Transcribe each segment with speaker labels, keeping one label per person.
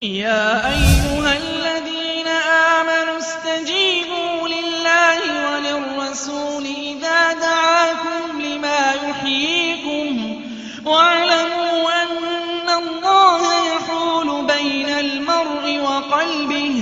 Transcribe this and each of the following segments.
Speaker 1: يا أيها الذين آمنوا استجيبوا لله وللرسول إذا دعاكم لما يحييكم واعلموا أن الله يحول بين المرء وقلبه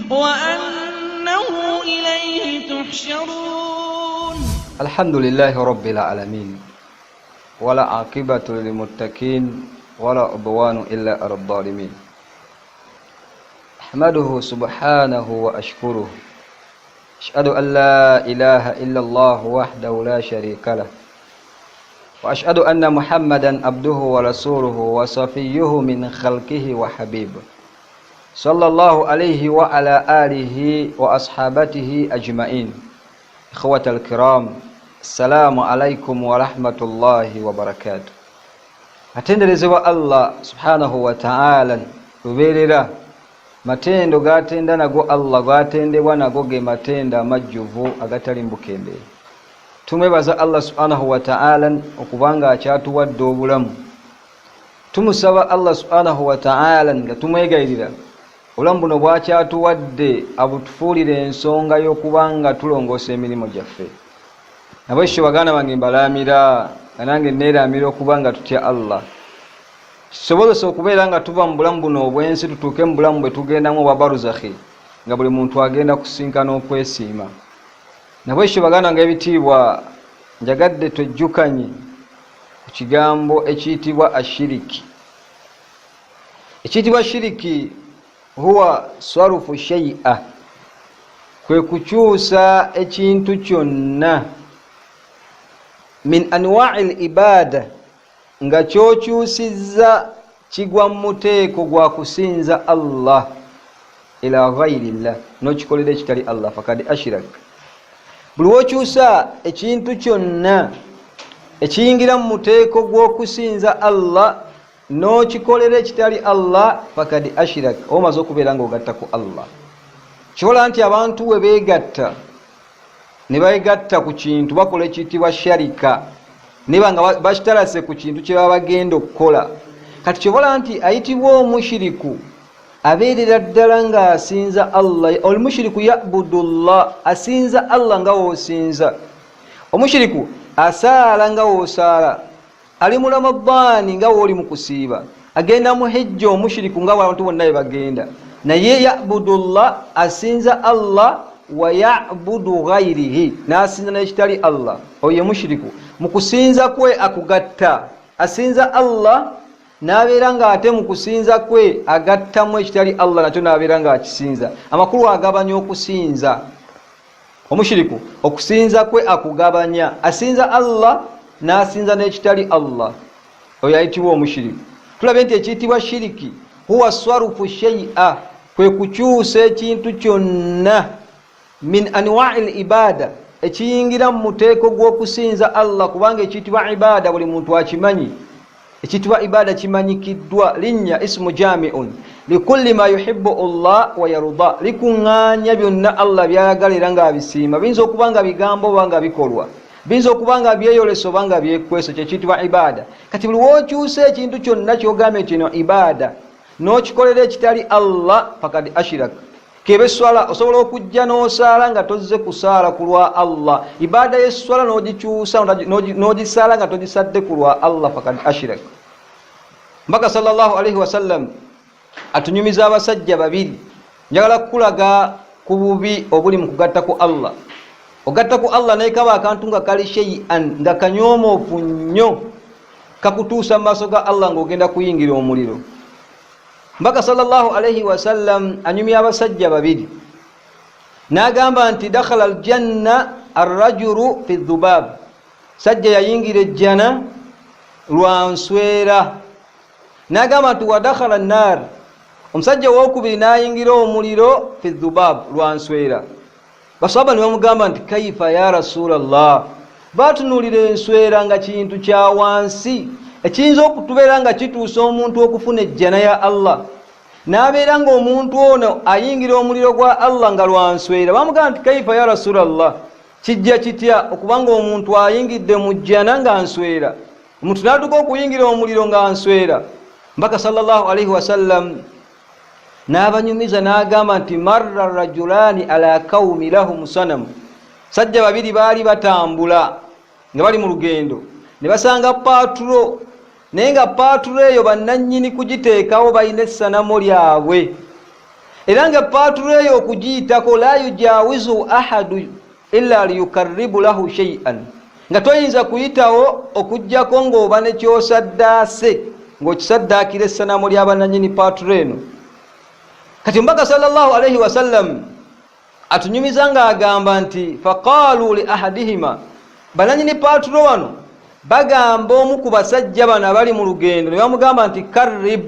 Speaker 1: وأنه إليه تحشرون.
Speaker 2: الحمد لله رب العالمين ولا عاقبة للمتقين ولا عدوان إلا على الظالمين. أحمده سبحانه وأشكره، أشهد أن لا إله إلا الله وحده لا شريك له، وأشهد أن محمدا عبده ورسوله وصفيه من خلقه وحبيبه، صلى الله عليه وعلى آله وأصحابته أجمعين. إخوة الكرام، السلام عليكم ورحمة الله وبركاته. Atenderezebwa Allah subhanahu wa ta'ala lubeerera matendo gatenda nago Allah gatendebwa nago ge matenda amajjuvu agatali mbukembe. Tumwebaza Allah subhanahu wa ta'ala okubanga akyatuwadde obulamu. Tumusaba Allah subhanahu wa ta'ala nga tumwegayirira obulamu buno bwakyatuwadde abutufuulire ensonga y'okubanga tulongoosa emirimu gyaffe. Nabwekyo baganda bange mbalamira nange neeramira okubanga tutya Allah, kisobozesa okubeera nga tuva mu bulamu buno obwensi tutuuke mu bulamu bwe tugendamu obwa baruzakhi nga buli muntu agenda kusinkana okwesiima. Nabwekyo baganda nga ebitiibwa, njagadde twejjukanye ku kigambo ekiyitibwa ashiriki. Ekiyitibwa shiriki huwa swarufu shay'a, kwe kukyusa ekintu kyonna min anwa'il ibada nga kyokyusizza kigwa mu muteeko gwa kusinza Allah ila ghayrillah, n'okikolera ekitali Allah, fakad ashrak. Buli wokyusa ekintu kyonna ekiyingira mu muteeko gw'okusinza Allah n'okikolera ekitali Allah, fakad ashrak, omaze okubeera nga ogatta ku Allah. Kibola nti abantu we beegatta ne beegatta ku kintu bakola ekiyitibwa sharika, niba nga bakitalase ku kintu kye baba bagenda okukola. Kati kibola nti ayitibwa omushiriku abeerera ddala ng'asinza Allah. Omushiriku ya'budullah, asinza Allah nga w'osinza. Omushiriku asaala nga w'osaala, ali mu Ramadani nga w'oli mu kusiiba, agenda mu hijja omushiriku nga abantu bonna bwe bagenda. Naye ya'budullah, asinza Allah, wa ya'budu ghayrihi, n'asinza n'ekitali Allah. Oyo mushiriku, mu kusinza kwe akugatta. Asinza Allah n'abeera ng'ate mu kusinza kwe agattamu ekitali Allah, nakyo n'abeera ng'akisinza. Amakulu agabanya okusinza. Omushiriku okusinza kwe akugabanya, asinza Allah n'asinza n'ekitali Allah, oyo ayitibwa omushiriku. Tulabe nti ekiyitibwa shiriki huwa swarufu shay'a, kwe kukyusa ekintu kyonna min anwa'il ibada, ekiyingira mu muteeko gw'okusinza Allah, kubanga ekiyitibwa ibada buli muntu akimanyi. Ekiyitibwa ibada kimanyikiddwa, linnya ismu jami'un likulli ma yuhibbu Allah wa yarda, likuŋŋaanya byonna Allah byayagala era ng'abisiima. Biyinza okuba nga bigambo oba nga bikolwa, biyinza okuba nga byeyoleso oba nga byekweso, kyekiyitibwa ibada. Kati buli wookyusa ekintu kyonna ky'ogambye nti eno ibada n'okikolera ekitali Allah, fakad ashrak. Kebe swala, osobola okujja n'osaala nga tozze kusaala ku lwa Allah. Ibada y'eswala n'ogikyusa n'ogisaala nga togisadde ku lwa Allah, fakad ashrak. Mbaka sallallahu alaihi wasallam atunyumiza abasajja babiri. Njagala kukulaga ku bubi obuli mu kugatta ku Allah. Ogatta ku Allah naye kaba akantu nga kali shay'an, nga kanyoomoofu nnyo, kakutuusa mu maaso ga Allah ng'ogenda kuyingira omuliro. Mbaka sallallahu alaihi wasallam anyumya abasajja babiri, n'agamba nti dakhala aljanna arrajulu fi dhubab, sajja yayingira ejjana lwa nswera. N'agamba nti wa dakhala annar, omusajja owokubiri n'ayingira omuliro fi dhubab, lwa nswera. Basahaba ne bamugamba nti kaifa ya rasulallah, batunuulira enswera nga kintu kya wansi ekiyinza okutubeera nga kituusa omuntu okufuna ejjana ya Allah, n'abeera ng'omuntu ono ayingira omuliro gwa Allah nga lwanswera. Bamugamba nti kaifa ya rasulallah, kijja kitya okubanga omuntu ayingidde mu jjana nga nswera, omuntu n'atuuka okuyingira omuliro nga nswera? Mbaka sallallahu alaihi wasallam n'abanyumiza n'agamba nti marra rajulani ala qaumi lahum sanam, sajja babiri baali batambula nga bali mu lugendo ne basanga paatulo, naye nga paatulo eyo bannannyini kugiteekawo balina essanamu lyabwe, era nga paatulo eyo okugiyitako la yujawizu ahadu illa liyukarribu lahu shay'an, nga toyinza kuyitawo okujjako ng'oba ne kyosaddaase ng'okisaddaakira essanamu ly'abannannyini paatulo eno. Kati mbaka sallallahu alayhi wasallam atunyumiza ng'agamba nti faqaalu li ahadihima, bannannyini paatulo wano bagamba omu ku basajja bano abali mu lugendo ne bamugamba nti karrib,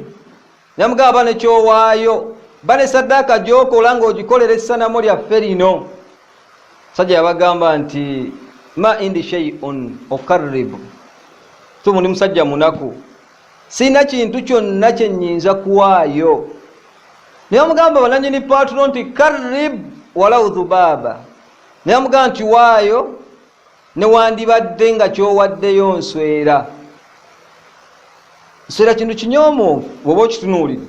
Speaker 2: ne bamugamba bane kyowaayo, bane saddaaka gy'okola ng'ogikolera essanamu lyaffe lino. Sajja yabagamba nti ma indi shay'un ukarribu, tumu ndi musajja munaku, sina kintu kyonna kye nnyinza kuwaayo. Ne bamugamba bannannyini paatulo nti karrib walau dhubaba, ne bamugamba nti waayo newandibadde nga kyowaddeyo nswera. Nswera kintu kinyoomoofu bw'oba okitunuulidde,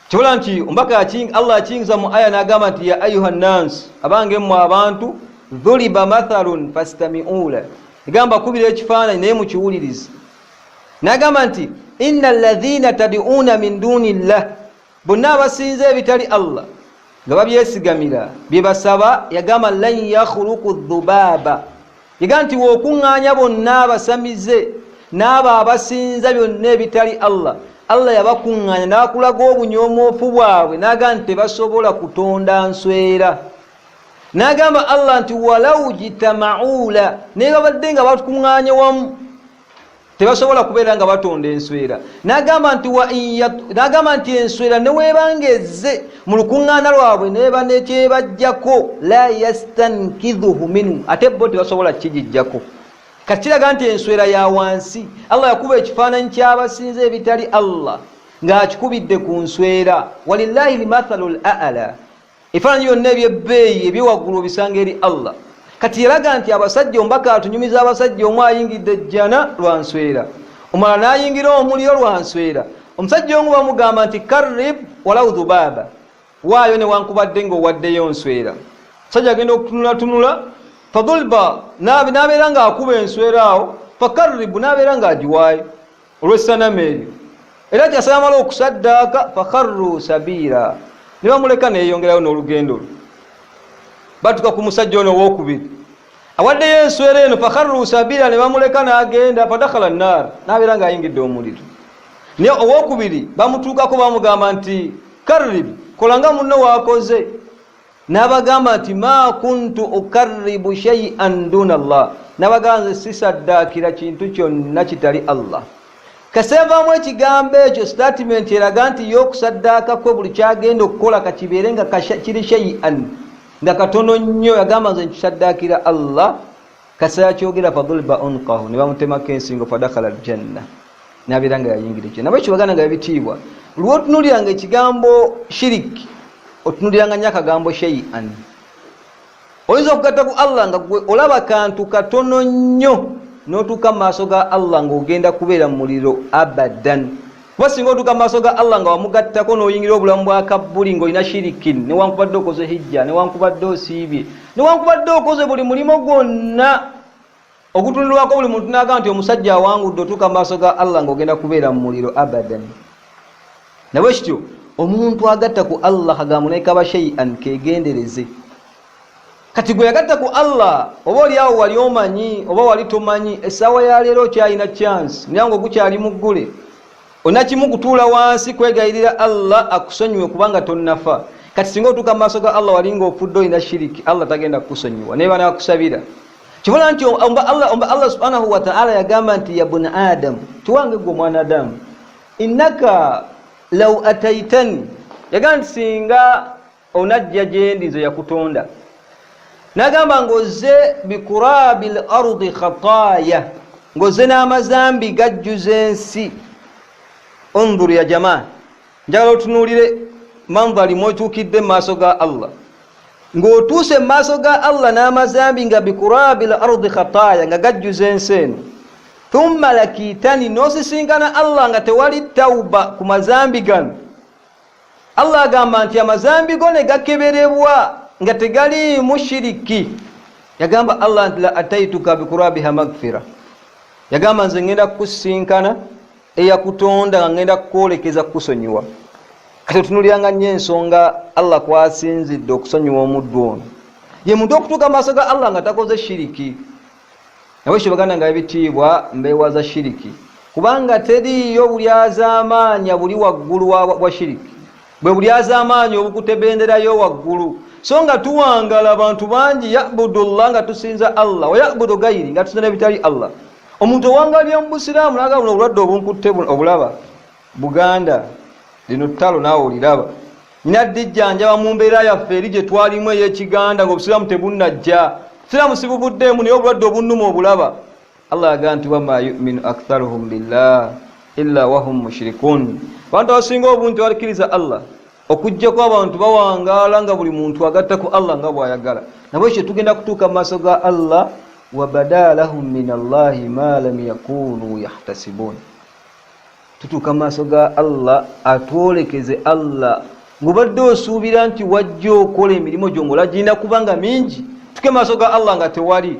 Speaker 2: kibula nti ombaka Allah akiyingiza mu aya n'agamba nti ya ayuha nnansi, abange mmwe abantu, dhuliba mathalun fastami'ula, egamba kubira ekifaananyi naye mukiwulirize. N'agamba nti inna alladhina tad'una min dunillah, bonna abasinza ebitali Allah nga babyesigamira bye basaba, yagamba lan yakhluqu dhubaba, yagamba nti w'okuŋŋaanya bonna abasamize n'abo abasinza byonna ebitali Allah, Allah yabakuŋŋaanya n'akulaga obunyomoofu bwabwe, n'agamba nti tebasobola kutonda nswera. N'agamba Allah nti walau jitama'ula, naye babadde nga batukuŋŋaanye wamu tebasobola kubeera nga batonda enswera. N'agamba nti enswera neweebanga ezze mu lukuŋŋaana lwabwe neeba nekyebajjako, la yastankidhuhu minhu, ate bo tebasobola kigijjako. Kati kiraga nti enswera ya wansi. Allah yakuba ekifaananyi ky'abasinza ebitali Allah ng'akikubidde ku nswera. Walillahi limathalul a'la, ebifaananyi byonna ebyebbeeyi ebyewaggulu obisanga eri Allah. Kati yalaga nti abasajja, ombaka atunyumiza abasajja, omu ayingidde ejjana lwa nswera, omulala n'ayingira omuliro lwa nswera. Omusajja omu bamugamba nti karrib walau dhubaba, waayo newankubadde ng'owaddeyo nswera. Omusajja agenda okutunulatunula, fadhulba n'abeera ng'akuba enswera awo, fakarribu n'abeera ng'agiwaayo olw'essanamu eryo. Era kyasamala okusaddaaka, fakharru sabiira, ne bamuleka neeyongerayo n'olugendo lwe. Batuka ku musajja ono owokubiri awaddeyo enswera eno, fakharru sabiira, ne bamuleka n'agenda, fadakhala nnaar, n'abeera ng'ayingidde omuliro. Naye owokubiri bamutuukako bamugamba nti karrib, kola nga munno waakoze. N'abagamba nti ma kuntu ukarribu shay'an duna Allah, n'abagamba nze sisaddaakira kintu kyonna kitali Allah. Kaseevaamu ekigambo ekyo, statement eraga nti y'okusaddaaka kwe buli kyagenda okukola kakibeere nga kiri shay'an, nga katono nnyo. Yagamba nze nkisaddaakira Allah. Kaseera kyogera fadhulba unqahu, ne bamutemako ensingo, fadakhala aljanna, n'abeera nga yayingira ekyo. Nabwe ekyo baganda nga bibitiibwa, lw'otunuuliranga ekigambo shiriki otunuliranga nnyo akagambo shay'an. Oyinza okugatta ku Allah nga gwe olaba kantu katono nnyo n'otuuka mu maaso ga Allah ng'ogenda kubeera mu muliro abadan. Kuba singa otuuka mu maaso ga Allah nga wamugattako n'oyingira obulamu bwa kabbuli ng'olina shirikin, newankubadde okoze hijja, newankubadde osiibye, newankubadde okoze buli mulimo gwonna ogutunulwako buli muntu n'agamba nti omusajja awangudde, otuuka mu maaso ga Allah ng'ogenda kubeera mu muliro abadan. Nabwe kityo omuntu agatta ku Allah agamba naye kaba shay'an, kegendereze. Kati gwe yagatta ku Allah, oba oli awo wali omanyi oba wali tomanyi, essaawa ya leero okyalina chance, mulyango gukyali muggule, onakimu kutuula wansi kwegayirira Allah akusonyiwe kubanga tonnafa. Kati singa otuuka mu maaso ga Allah wali ng'ofudde olina shiriki, Allah tagenda kukusonyiwa, naye banaakusabira. Kibula nti Allah subhanahu wa ta'ala yagamba nti ya buna Adam, tuwange gwe omwana Adamu, innaka law ataitani, yagamba nti singa onajja gyendi nze yakutonda, n'agamba ng'ozze bikurabil ardi khataaya, ng'ozze n'amazambi gajjuza ensi. Undhur ya jamaa, njagala otunuulire manzari mwotuukidde mu maaso ga Allah, ng'otuuse mu maaso ga Allah n'amazambi nga bikurabil ardi khataaya, nga gajjuza ensi eno. Thumma lakiitani, n'osisinkana Allah nga tewali tawuba ku mazambi gano. Allah agamba nti amazambi go ne gakeberebwa nga tegaliimu shiriki. Yagamba Allah nti la ataituka bikurabiha magfira, yagamba nze ngenda kukusinkana eyakutonda nga ngenda kukwolekeza kukusonyiwa. Kati otunulyanga nnyo ensonga Allah kwasinzidde okusonyiwa omuddu ono. Ye muntu okutuuka maaso ga Allah nga takoze shiriki. Nabwekyo baganda nga ebitiibwa mbeewaza shiriki, kubanga teriiyo bulyazaamaanya buli waggulu wa shiriki, bwe bulyazaamaanya obukutebenderayo waggulu. So nga tuwangala abantu bangi yabudullah nga tusinza Allah, wa yabudu gairi nga tusinza nebitali Allah. Omuntu owangalya mu busiraamu naga buno obulwadde obunkutte obulaba Buganda lino ttalo naawe oliraba, nina ddijjanjaba mu mbeera yaffe eri gye twalimu ey'ekiganda ng'obusiraamu tebunnajja. Obusiraamu sibubuddeemu naye obulwadde obunnuma obulaba. Allah agamba nti wama yuminu aktharuhum billah illa wahum mushrikun. Abantu abasinga obuntu bakkiriza Allah okujjako abantu bawangaala nga buli muntu agatta ku Allah nga bw'ayagala. Nabwekyo tugenda kutuuka mu maaso ga Allah, wabada lahum min Allahi ma lam yakunu yahtasibun. Tutuuka mu maaso ga Allah atwolekeze Allah ng'obadde osuubira nti wajja okola emirimu gyo ng'olagirina kubanga mingi. Tuke maaso ga Allah nga tewali,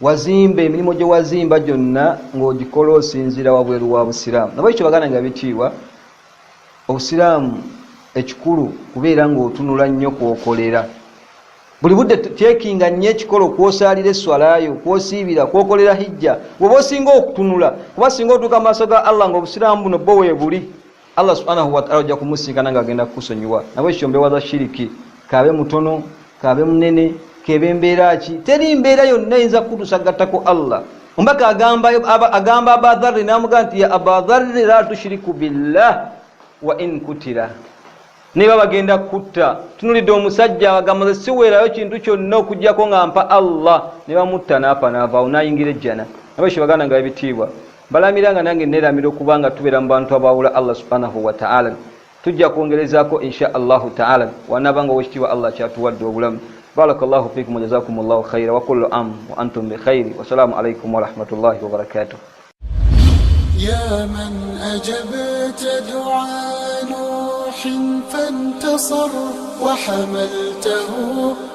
Speaker 2: wazimba emirimu gye wazimba gyonna ng'ogikola osinziira wabweru wa busiraamu. Nabwekyo baganda nga bitiibwa, obusiraamu ekikulu kubeera ng'otunula nnyo kwokolera. Buli budde tekinga nnyo ekikolo kwosaalira esswalayo, kwosiibira, kwokolera hijja, bw'oba osinga okutunula. Kuba singa otuuka mu maaso ga Allah ng'obusiraamu buno bwo weebuli, Allah subhanahu wa ta'ala ojja kumusinkana ng'agenda kukusonyiwa. Nabwekyo mbeewaza shiriki, kaabe mutono, kaabe munene, kebe mbeera ki, teri mbeera yonna eyinza kutusagattako Allah. Ombaka agamba Abadharri n'amugamba nti ya Abadharri la tushiriku billah wa in kutira. Niba bagenda kutta, tunulidde omusajja agamba nze siweerayo kintu kyonna okuggyako nga mpa Allah, ne bamutta n'apa n'avaawo n'ayingira ejjana. Nabwekyo baganda nga ebitiibwa, balamira nga nange neeramira okuba nga tubeera mu bantu abaawula Allah subhanahu wa ta'ala. Tujja kwongerezaako insha Allahu ta'ala wanaaba nga owekitiibwa Allah kyatuwadde obulamu. بارك الله فيكم وجزاكم الله خيرا وكل عام وأنتم بخير والسلام عليكم ورحمة الله وبركاته.
Speaker 3: يا من أجبت دعاء نوح فانتصر وحملته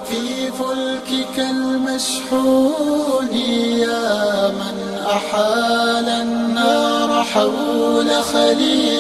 Speaker 3: في فلكك المشحون، يا من أحال النار حول خليل